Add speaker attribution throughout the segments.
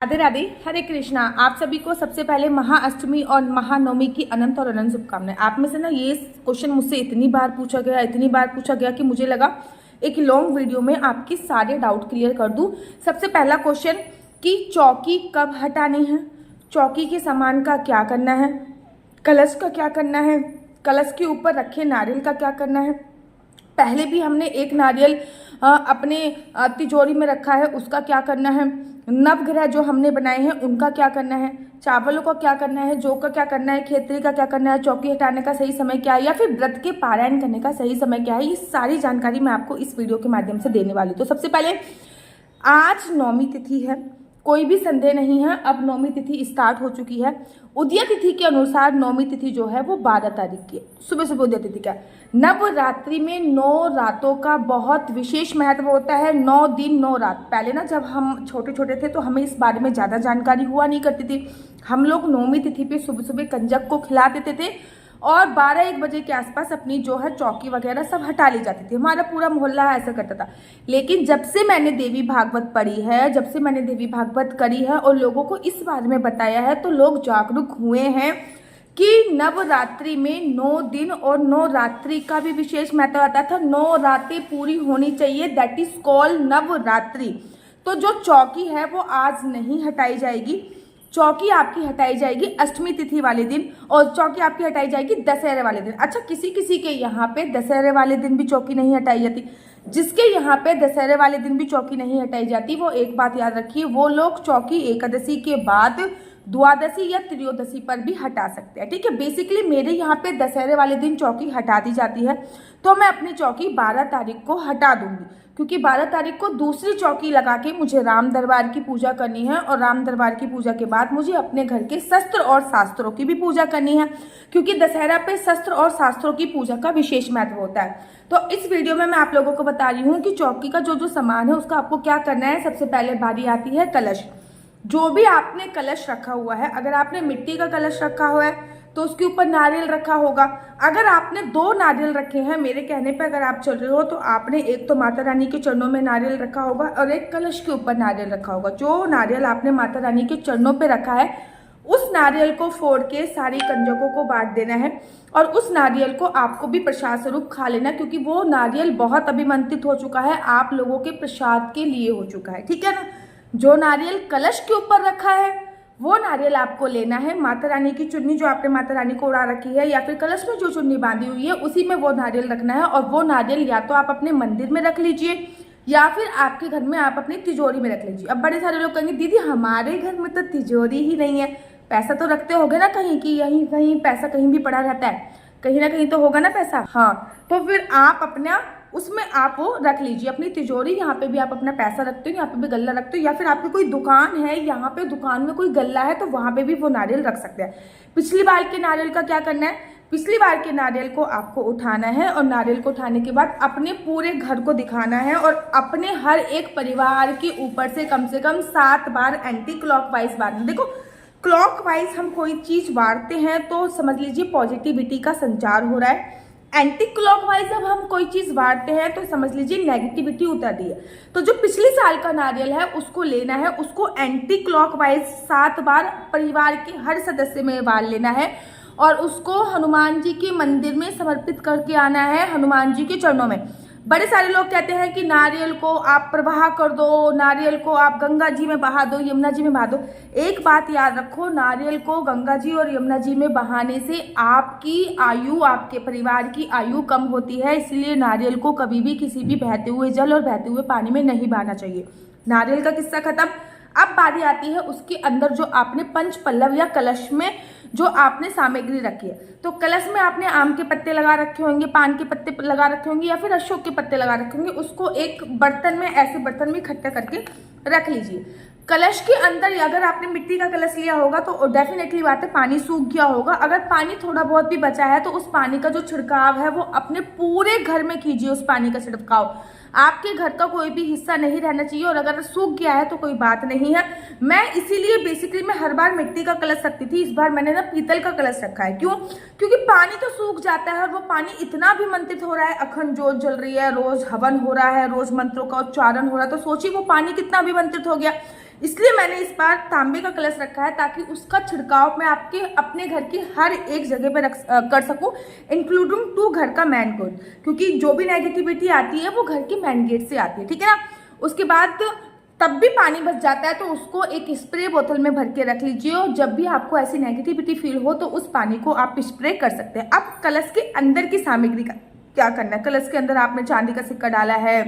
Speaker 1: राधे राधे, हरे कृष्णा। आप सभी को सबसे पहले महाअष्टमी और महानवमी की अनंत और अनंत शुभकामनाएं। आप में से ना ये क्वेश्चन मुझसे इतनी बार पूछा गया कि मुझे लगा एक लॉन्ग वीडियो में आपके सारे डाउट क्लियर कर दूं। सबसे पहला क्वेश्चन कि चौकी कब हटानी है, चौकी के सामान का क्या करना है, कलश का क्या करना है, कलश के ऊपर रखे नारियल का क्या करना है। पहले भी हमने एक नारियल अपने तिजोरी में रखा है, उसका क्या करना है, नवग्रह जो हमने बनाए हैं उनका क्या करना है, चावलों का क्या करना है, जौ का क्या करना है, खेतरी का क्या करना है, चौकी हटाने का सही समय क्या है, या फिर व्रत के पारायण करने का सही समय क्या है। ये सारी जानकारी मैं आपको इस वीडियो के माध्यम से देने वाली हूँ। तो सबसे पहले आज नौमी तिथि है, कोई भी संदेह नहीं है, अब नौमी तिथि स्टार्ट हो चुकी है। उदय तिथि के अनुसार नौमी तिथि जो है वो 12 तारीख की है। सुबह सुबह उदय तिथि क्या, नवरात्रि में 9 रातों का बहुत विशेष महत्व होता है। 9 दिन 9 रात। पहले ना जब हम छोटे छोटे थे तो हमें इस बारे में ज़्यादा जानकारी हुआ नहीं करती थी। हम लोग नौमी तिथि पे सुबह सुबह कंजक को खिला देते थे और 12-1 बजे के आसपास अपनी जो है चौकी वगैरह सब हटा ली जाती थी। हमारा पूरा मोहल्ला ऐसा करता था। लेकिन जब से मैंने देवी भागवत पढ़ी है, जब से मैंने देवी भागवत करी है और लोगों को इस बारे में बताया है, तो लोग जागरूक हुए हैं कि नवरात्रि में 9 दिन और 9 रात्रि का भी विशेष महत्व आता था। 9 रातें पूरी होनी चाहिए, दैट इज कॉल्ड नवरात्रि। तो जो चौकी है वो आज नहीं हटाई जाएगी, चौकी आपकी हटाई जाएगी अष्टमी तिथि वाले दिन और चौकी आपकी हटाई जाएगी दशहरे वाले दिन। अच्छा, किसी किसी के यहाँ पे दशहरे वाले दिन भी चौकी नहीं हटाई जाती। जिसके यहाँ पे दशहरे वाले दिन भी चौकी नहीं हटाई जाती, वो एक बात याद रखिए, वो लोग चौकी एकादशी के बाद द्वादशी या त्रयोदशी पर भी हटा सकते हैं। ठीक है, बेसिकली मेरे यहाँ पे दशहरे वाले दिन चौकी हटा दी जाती है, तो मैं अपनी चौकी 12 तारीख को हटा दूंगी, क्योंकि 12 तारीख को दूसरी चौकी लगा के मुझे राम दरबार की पूजा करनी है और राम दरबार की पूजा के बाद मुझे अपने घर के शस्त्र और शास्त्रों की भी पूजा करनी है, क्योंकि दशहरा पे शस्त्र और शास्त्रों की पूजा का विशेष महत्व होता है। तो इस वीडियो में मैं आप लोगों को बता रही हूँ कि चौकी का जो जो सामान है उसका आपको क्या करना है। सबसे पहले बारी आती है कलश। जो भी आपने कलश रखा हुआ है, अगर आपने मिट्टी का कलश रखा हुआ है तो उसके ऊपर नारियल रखा होगा। अगर आपने 2 नारियल रखे हैं, मेरे कहने पर अगर आप चल रहे हो, तो आपने एक तो माता रानी के चरणों में नारियल रखा होगा और एक कलश के ऊपर नारियल रखा होगा। जो नारियल आपने माता रानी के चरणों पे रखा है, उस नारियल को फोड़ के सारी कंजकों को बांट देना है और उस नारियल को आपको भी प्रसाद स्वरूप खा लेना, क्योंकि वो नारियल बहुत अभिमंत्रित हो चुका है, आप लोगों के प्रसाद के लिए हो चुका है। ठीक है ना। जो नारियल कलश के ऊपर रखा है वो नारियल आपको लेना है। माता रानी की चुन्नी जो आपने माता रानी को उड़ा रखी है या फिर कलश में जो चुन्नी बांधी हुई है उसी में वो नारियल रखना है, और वो नारियल या तो आप अपने मंदिर में रख लीजिए या फिर आपके घर में आप अपनी तिजोरी में रख लीजिए। अब बड़े सारे लोग कहेंगे दीदी हमारे घर में तो तिजोरी ही नहीं है। पैसा तो रखते होगे ना कहीं, कि यहीं कहीं पैसा कहीं भी पड़ा रहता है, कहीं ना कहीं तो होगा ना पैसा। हाँ, तो फिर आप अपना उसमें आप वो रख लीजिए अपनी तिजोरी। यहाँ पे भी आप अपना पैसा रखते हो, यहाँ पे भी गल्ला रखते हो, या फिर आपकी कोई दुकान है, यहाँ पे दुकान में कोई गल्ला है तो वहां पे भी वो नारियल रख सकते हैं। पिछली बार के नारियल का क्या करना है, पिछली बार के नारियल को आपको उठाना है और नारियल को उठाने के बाद अपने पूरे घर को दिखाना है और अपने हर एक परिवार के ऊपर से कम 7 बार एंटी क्लॉकवाइज बांधना। देखो, क्लॉकवाइज हम कोई चीज बांटते हैं तो समझ लीजिए पॉजिटिविटी का संचार हो रहा है। एंटी क्लॉकवाइज जब हम कोई चीज बांटते हैं तो समझ लीजिए नेगेटिविटी उतर रही है। तो जो पिछले साल का नारियल है उसको लेना है, उसको एंटी क्लॉकवाइज 7 बार परिवार के हर सदस्य में बांट लेना है और उसको हनुमान जी के मंदिर में समर्पित करके आना है, हनुमान जी के चरणों में। बड़े सारे लोग कहते हैं कि नारियल को आप प्रवाह कर दो, नारियल को आप गंगा जी में बहा दो, यमुना जी में बहा दो। एक बात याद रखो, नारियल को गंगा जी और यमुना जी में बहाने से आपकी आयु, आपके परिवार की आयु कम होती है, इसलिए नारियल को कभी भी किसी भी बहते हुए जल और बहते हुए पानी में नहीं बहाना चाहिए। नारियल का किस्सा खत्म। अब बारी आती है उसके अंदर जो आपने पंच पल्लव या कलश में जो आपने सामग्री रखी है। तो कलश में आपने आम के पत्ते लगा रखे होंगे, पान के पत्ते लगा रखे होंगे या फिर अशोक के पत्ते लगा रखे होंगे। उसको एक बर्तन में, ऐसे बर्तन में इकट्ठा करके रख लीजिए। कलश के अंदर अगर आपने मिट्टी का कलश लिया होगा तो डेफिनेटली बात है पानी सूख गया होगा। अगर पानी थोड़ा बहुत भी बचा है तो उस पानी का जो छिड़काव है वो अपने पूरे घर में कीजिए। उस पानी का छिड़काव आपके घर का कोई भी हिस्सा नहीं रहना चाहिए, और अगर सूख गया है तो कोई बात नहीं है। मैं इसीलिए बेसिकली मैं हर बार मिट्टी का कलश रखती थी, इस बार मैंने ना पीतल का कलश रखा है। क्यों? क्योंकि पानी तो सूख जाता है और वो पानी इतना भी मंत्रित हो रहा है, अखंड ज्योत जल रही है, रोज हवन हो रहा है, रोज मंत्रों का उच्चारण हो रहा है, तो सोचिए वो पानी कितना भी मंत्रित हो गया। इसलिए मैंने इस बार तांबे का कलश रखा है, ताकि उसका छिड़काव मैं आपके अपने घर की हर एक जगह पे कर सकूं, इंक्लूडिंग टू घर का मेन गेट, क्योंकि जो भी नेगेटिविटी आती है वो घर के मेन गेट से आती है, ठीक है ना। उसके बाद तब भी पानी बच जाता है तो उसको एक स्प्रे बोतल में भर के रख लीजिए, और जब भी आपको ऐसी नेगेटिविटी फील हो तो उस पानी को आप स्प्रे कर सकते हैं। अब कलश के अंदर की सामग्री का क्या करना है। कलश के अंदर आपने चांदी का सिक्का डाला है,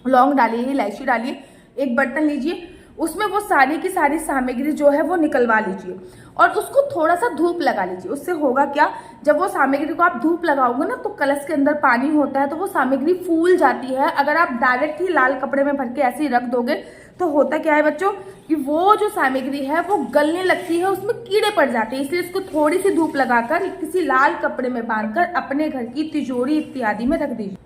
Speaker 1: लौंग डाली है, इलायची डाली है, एक बर्तन लीजिए, उसमें वो सारी की सारी सामग्री जो है वो निकलवा लीजिए और उसको थोड़ा सा धूप लगा लीजिए। उससे होगा क्या, जब वो सामग्री को आप धूप लगाओगे ना तो कलश के अंदर पानी होता है तो वो सामग्री फूल जाती है। अगर आप डायरेक्ट ही लाल कपड़े में भर के ऐसे ही रख दोगे तो होता क्या है बच्चों कि वो जो सामग्री है वो गलने लगती है, उसमें कीड़े पड़ जाते हैं। इसलिए इसको थोड़ी सी धूप लगाकर किसी लाल कपड़े में बांधकर अपने घर की तिजोरी इत्यादि में रख दीजिए।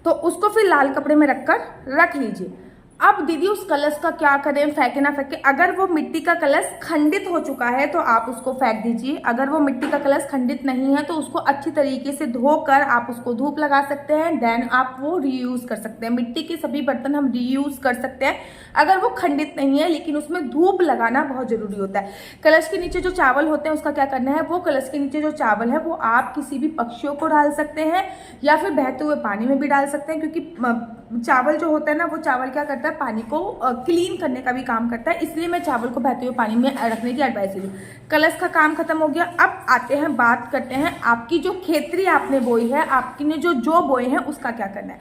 Speaker 1: तो उसको फिर लाल कपड़े में रखकर रख लीजिए। अब दीदी उस कलश का क्या करें, फेंके ना फेंके। अगर वो मिट्टी का कलश खंडित हो चुका है तो आप उसको फेंक दीजिए। अगर वो मिट्टी का कलश खंडित नहीं है तो उसको अच्छी तरीके से धोकर आप उसको धूप लगा सकते हैं, देन आप वो रीयूज कर सकते हैं। मिट्टी के सभी बर्तन हम रीयूज कर सकते हैं अगर वो खंडित नहीं है, लेकिन उसमें धूप लगाना बहुत जरूरी होता है। कलश के नीचे जो चावल होते हैं उसका क्या करना है, वो कलश के नीचे जो चावल है वो आप किसी भी पक्षियों को डाल सकते हैं या फिर बहते हुए पानी में भी डाल सकते हैं, क्योंकि चावल जो होता है ना वो चावल क्या करता है, पानी को क्लीन करने का भी काम करता है। इसलिए मैं चावल को बहते हुए पानी में रखने की एडवाइस दे रही हूँ। कलश का काम खत्म हो गया। अब आते हैं, बात करते हैं आपकी जो खेतरी आपने बोई है, आपकी ने जो बोए हैं उसका क्या करना है।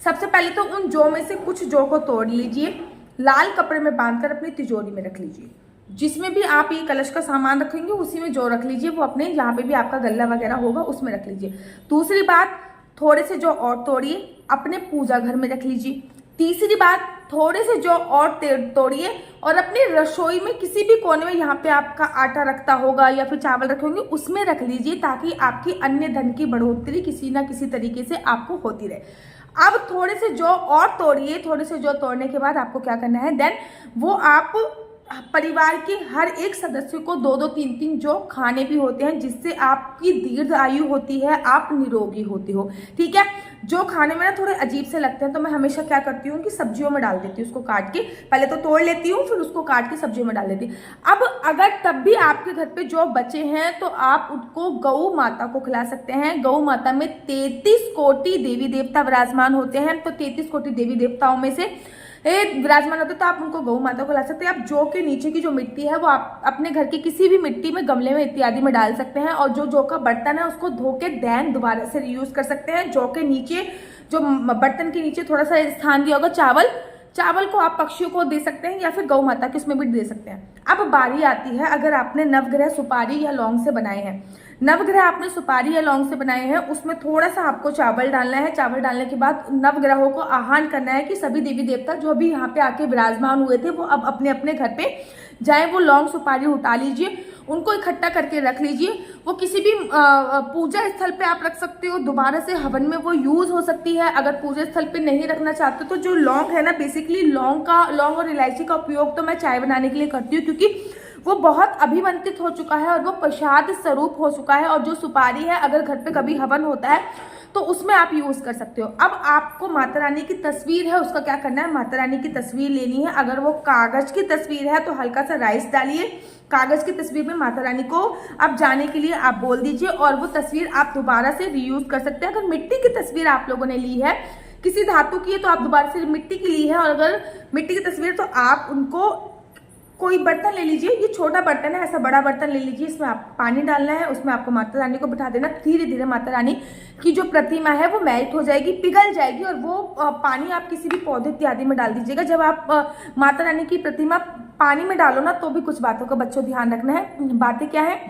Speaker 1: सबसे पहले तो उन जौ में से कुछ जौ को तोड़ लीजिए, लाल कपड़े में बांधकर अपनी तिजोरी में रख लीजिए। जिसमें भी आप ये कलश का सामान रखेंगे उसी में जौ रख लीजिए, वो अपने यहाँ पे भी आपका गल्ला वगैरह होगा उसमें रख लीजिए। दूसरी बात, थोड़े से जौ और तोड़िए अपने पूजा घर में रख लीजिए। तीसरी बात, थोड़े से जौ और तोड़िए और अपनी रसोई में किसी भी कोने में, यहाँ पे आपका आटा रखता होगा या फिर चावल रखे होंगे उसमें रख लीजिए, ताकि आपकी अन्य धन की बढ़ोतरी किसी ना किसी तरीके से आपको होती रहे। अब थोड़े से जौ और तोड़िए। थोड़े से जौ तोड़ने के बाद आपको क्या करना है, देन वो आप परिवार के हर एक सदस्य को 2-2, 3-3 जौ खाने भी होते हैं, जिससे आपकी दीर्घ आयु होती है, आप निरोगी होती हो, ठीक है। जो खाने में ना थोड़े अजीब से लगते हैं तो मैं हमेशा क्या करती हूँ कि सब्जियों में डाल देती हूँ, उसको काट के पहले तो तोड़ लेती हूँ, फिर उसको काट के सब्जियों में डाल देती हूँ। अब अगर तब भी आपके घर पे जौ बचे हैं तो आप उनको गौ माता को खिला सकते हैं। गौ माता में 33 कोटि देवी देवता विराजमान होते हैं, तो 33 कोटि देवी देवताओं में से विराजमान होते तो आप उनको गौ माता को ला सकते हैं। आप जौ के नीचे की जो मिट्टी है वो आप अपने घर की किसी भी मिट्टी में, गमले में इत्यादि में डाल सकते हैं, और जो जौ का बर्तन है उसको धो के देन दोबारा से रीयूज कर सकते हैं। जौ के नीचे जो बर्तन के नीचे थोड़ा सा स्थान दिया होगा चावल को आप पक्षियों को दे सकते हैं या फिर गौ माता के उसमें भी दे सकते हैं। अब बारी आती है, अगर आपने नवग्रह सुपारी या लौंग से बनाए हैं, नवग्रह आपने सुपारी या लौंग से बनाए हैं, उसमें थोड़ा सा आपको चावल डालना है। चावल डालने के बाद नवग्रहों को आह्वान करना है कि सभी देवी देवता जो भी यहाँ पे आके विराजमान हुए थे वो अब अपने अपने घर पे जाए। वो लौंग सुपारी उठा लीजिए, उनको इकट्ठा करके रख लीजिए। वो किसी भी पूजा स्थल पे आप रख सकते हो, दोबारा से हवन में वो यूज हो सकती है। अगर पूजा स्थल पे नहीं रखना चाहते तो जो लौंग है ना, बेसिकली लौंग और इलायची का उपयोग तो मैं चाय बनाने के लिए करती हूँ, क्योंकि वो बहुत अभिमंत्रित हो चुका है और वो प्रसाद स्वरूप हो चुका है। और जो सुपारी है, अगर घर पे कभी हवन होता है तो उसमें आप यूज कर सकते हो। अब आपको माता रानी की तस्वीर है, उसका क्या करना है, माता रानी की तस्वीर लेनी है। अगर वो कागज की तस्वीर है तो हल्का सा राइस डालिए, कागज की तस्वीर में माता रानी को अब जाने के लिए आप बोल दीजिए, और वो तस्वीर आप दोबारा से रीयूज कर सकते हैं। अगर मिट्टी की तस्वीर आप लोगों ने ली है, किसी धातु की है, तो आप दोबारा से मिट्टी की ली है, और अगर मिट्टी की तस्वीर तो आप उनको कोई बर्तन ले लीजिए, ये छोटा बर्तन है, ऐसा बड़ा बर्तन ले लीजिए, इसमें आप पानी डालना है, उसमें आपको माता रानी को बिठा देना। धीरे धीरे माता रानी की जो प्रतिमा है वो मेल्ट हो जाएगी, पिघल जाएगी, और वो पानी आप किसी भी पौधे इत्यादि में डाल दीजिएगा। जब आप माता रानी की प्रतिमा पानी में डालो ना, तो भी कुछ बातों का बच्चों ध्यान रखना है। बातें क्या है,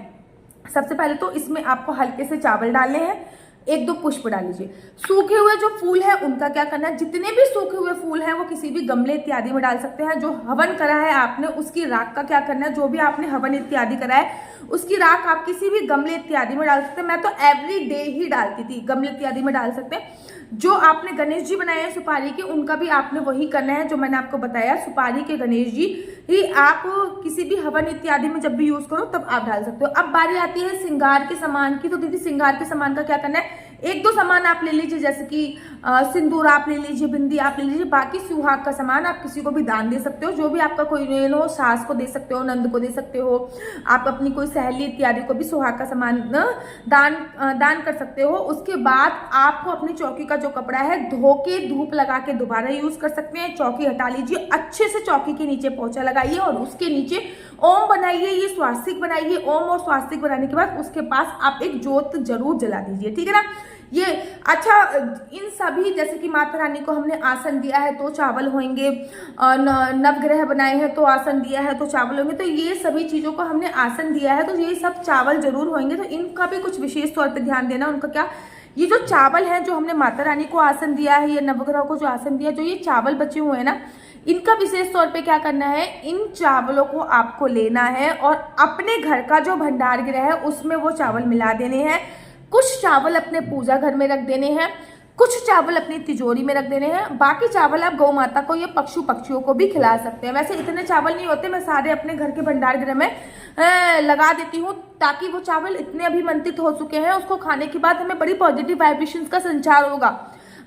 Speaker 1: सबसे पहले तो इसमें आपको हल्के से चावल डालने हैं, 1-2 पुष्प डाल लीजिए। सूखे हुए जो फूल है उनका क्या करना है, जितने भी सूखे हुए फूल हैं वो किसी भी गमले इत्यादि में डाल सकते हैं। जो हवन करा है आपने उसकी राख का क्या करना है, जो भी आपने हवन इत्यादि करा है उसकी राख आप किसी भी गमले इत्यादि में डाल सकते हैं। मैं तो एवरी डे ही डालती थी, गमले इत्यादि में डाल सकते हैं। जो आपने गणेश जी बनाए हैं सुपारी के, उनका भी आपने वही करना है जो मैंने आपको बताया। सुपारी के गणेश जी ही आप किसी भी हवन इत्यादि में जब भी यूज करो तब आप डाल सकते हो। अब बारी आती है श्रृंगार के सामान की, तो दीदी श्रृंगार के सामान का क्या करना है, एक दो सामान आप ले लीजिए, जैसे कि सिंदूर आप ले लीजिए, बिंदी आप ले लीजिए। बाकी सुहाग का सामान आप किसी को भी दान दे सकते हो, जो भी आपका कोई बहन हो, सास को दे सकते हो, नंद को दे सकते हो, आप अपनी कोई सहेली इत्यादि को भी सुहाग का सामान दान कर सकते हो। उसके बाद आपको अपनी चौकी का जो कपड़ा है धो के धूप लगा के दोबारा यूज कर सकते हैं। चौकी हटा लीजिए, अच्छे से चौकी के नीचे पोछा लगाइए और उसके नीचे ओम बनाइए, ये स्वास्तिक बनाइए। ओम और स्वास्तिक बनाने के बाद उसके पास आप एक ज्योत जरूर जला दीजिए, ठीक है ना। ये अच्छा, इन सभी जैसे कि माता रानी को हमने आसन दिया है तो चावल होंगे, नवग्रह बनाए हैं तो आसन दिया है तो चावल होंगे, तो ये सभी चीजों को हमने आसन दिया है तो ये सब चावल जरूर होंगे। तो इनका भी कुछ विशेष तौर पे ध्यान देना। उनका क्या, ये जो चावल है जो हमने माता रानी को आसन दिया है, ये नवग्रह को जो आसन दिया है, जो ये चावल बचे हुए हैं ना, इनका विशेष तौर पे क्या करना है, इन चावलों को आपको लेना है और अपने घर का जो भंडार गृह है उसमें वो चावल मिला देने हैं। कुछ चावल अपने पूजा घर में रख देने हैं, कुछ चावल अपनी तिजोरी में रख देने हैं, बाकी चावल आप गौ माता को या पक्षियों को भी खिला सकते हैं। वैसे इतने चावल नहीं होते, मैं सारे अपने घर के भंडार गृह में लगा देती हूँ, ताकि वो चावल इतने अभिमंत्रित हो चुके हैं, उसको खाने के बाद हमें बड़ी पॉजिटिव वाइब्रेशंस का संचार होगा।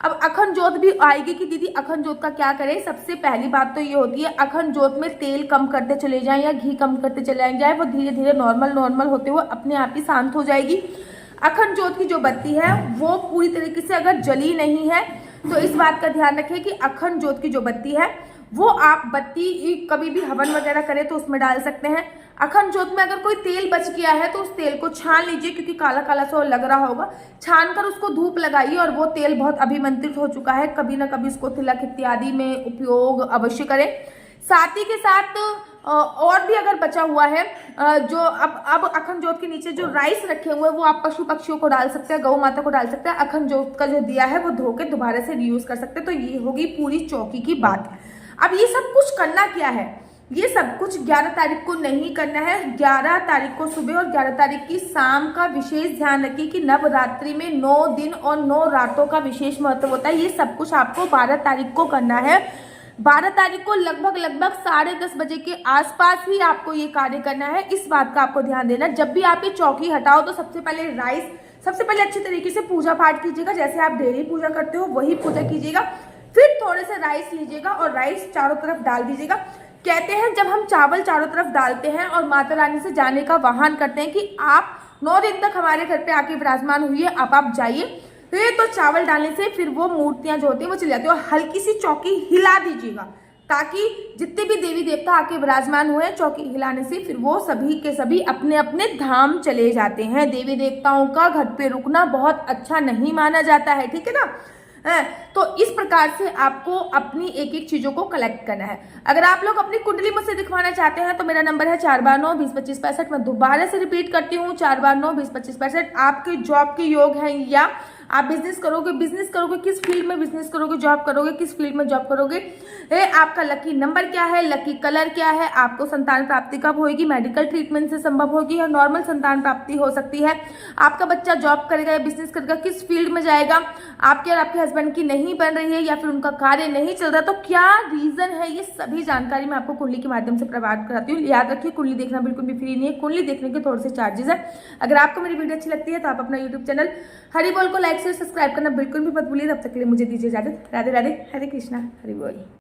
Speaker 1: अब अखंड जोत भी आएगी कि दीदी अखंड जोत का क्या करें। सबसे पहली बात तो ये होती है, अखंड जोत में तेल कम करते चले जाएं या घी कम करते चले जाएं, वो धीरे धीरे नॉर्मल होते हुए अपने आप ही शांत हो जाएगी। अखंड जोत की जो बत्ती है वो पूरी तरीके से अगर जली नहीं है तो इस बात का ध्यान रखें कि अखंड जोत की जो बत्ती है वो आप बत्ती कभी भी हवन वगैरह करें तो उसमें डाल सकते हैं। अखंड जोत में अगर कोई तेल बच गया है तो उस तेल को छान लीजिए, क्योंकि काला काला सा लग रहा होगा, छान कर उसको धूप लगाइए और वो तेल बहुत अभिमंत्रित हो चुका है, कभी ना कभी उसको तिलक इत्यादि में उपयोग अवश्य करें। साथ ही के साथ और भी अगर बचा हुआ है जो अब अखंड जोत के नीचे जो राइस रखे हुए हैं वो आप पक्षियों को डाल सकते हैं, गौ माता को डाल सकते हैं। अखंड जोत का जो दिया है वो धो के दोबारा से रीयूज कर सकते हैं। तो ये होगी पूरी चौकी की बात। अब ये सब कुछ करना क्या है, ये सब कुछ 11 तारीख को नहीं करना है। 11 तारीख को सुबह और 11 तारीख की शाम का विशेष ध्यान रखिए कि नवरात्रि में 9 दिन और 9 रातों का विशेष महत्व होता है। ये सब कुछ आपको 12 तारीख को करना है। 12 तारीख को लगभग 10:30 बजे के आसपास ही आपको ये कार्य करना है। इस बात का आपको ध्यान देना। जब भी आप ये चौकी हटाओ तो सबसे पहले अच्छे तरीके से पूजा पाठ कीजिएगा, जैसे आप डेली पूजा करते हो वही पूजा कीजिएगा। फिर थोड़े से राइस लीजिएगा और राइस चारों तरफ डाल दीजिएगा। कहते हैं जब हम चावल चारों तरफ डालते हैं और माता रानी से जाने का वाहन करते हैं कि आप 9 दिन तक हमारे घर पे आके विराजमान हुई है, आप जाइए। तो चावल डालने से फिर वो मूर्तियां जो होती है वो चली जाती है। और हल्की सी चौकी हिला दीजिएगा ताकि जितने भी देवी देवता आके विराजमान हुए हैं, चौकी हिलाने से फिर वो सभी के सभी अपने अपने धाम चले जाते हैं। देवी देवताओं का घर पे रुकना बहुत अच्छा नहीं माना जाता है, ठीक है ना। तो इस प्रकार से आपको अपनी एक एक चीजों को कलेक्ट करना है। अगर आप लोग अपनी कुंडली मुझसे दिखवाना चाहते हैं तो मेरा नंबर है 429-20-25-65। मैं दोबारा से रिपीट करती हूँ, 429-20-25-65। आपके जॉब के योग हैं या आप बिजनेस करोगे, किस फील्ड में बिजनेस करोगे, जॉब करोगे, किस फील्ड में जॉब करोगे, आपका लकी नंबर क्या है, लकी कलर क्या है, आपको संतान प्राप्ति कब होगी, मेडिकल ट्रीटमेंट से संभव होगी या नॉर्मल संतान प्राप्ति हो सकती है, आपका बच्चा जॉब करेगा या बिजनेस करेगा, किस फील्ड में जाएगा, आपके और आपके हस्बैंड की नहीं बन रही है या फिर उनका कार्य नहीं चल रहा तो क्या रीजन है, ये सभी जानकारी मैं आपको कुंडली के माध्यम से प्रोवाइड कराती हूँ। याद रखिए कुंडली देखना बिल्कुल भी फ्री नहीं है, कुंडली देखने के थोड़े से चार्जेस है। अगर आपको मेरी वीडियो अच्छी लगती है तो आप अपना यूट्यूब चैनल हरि बोल को लाइक से सब्सक्राइब करना बिल्कुल भी मत भूलिए। तब तक के लिए मुझे दीजिए इजाजत। राधे राधे, हरे कृष्णा, हरि बोल।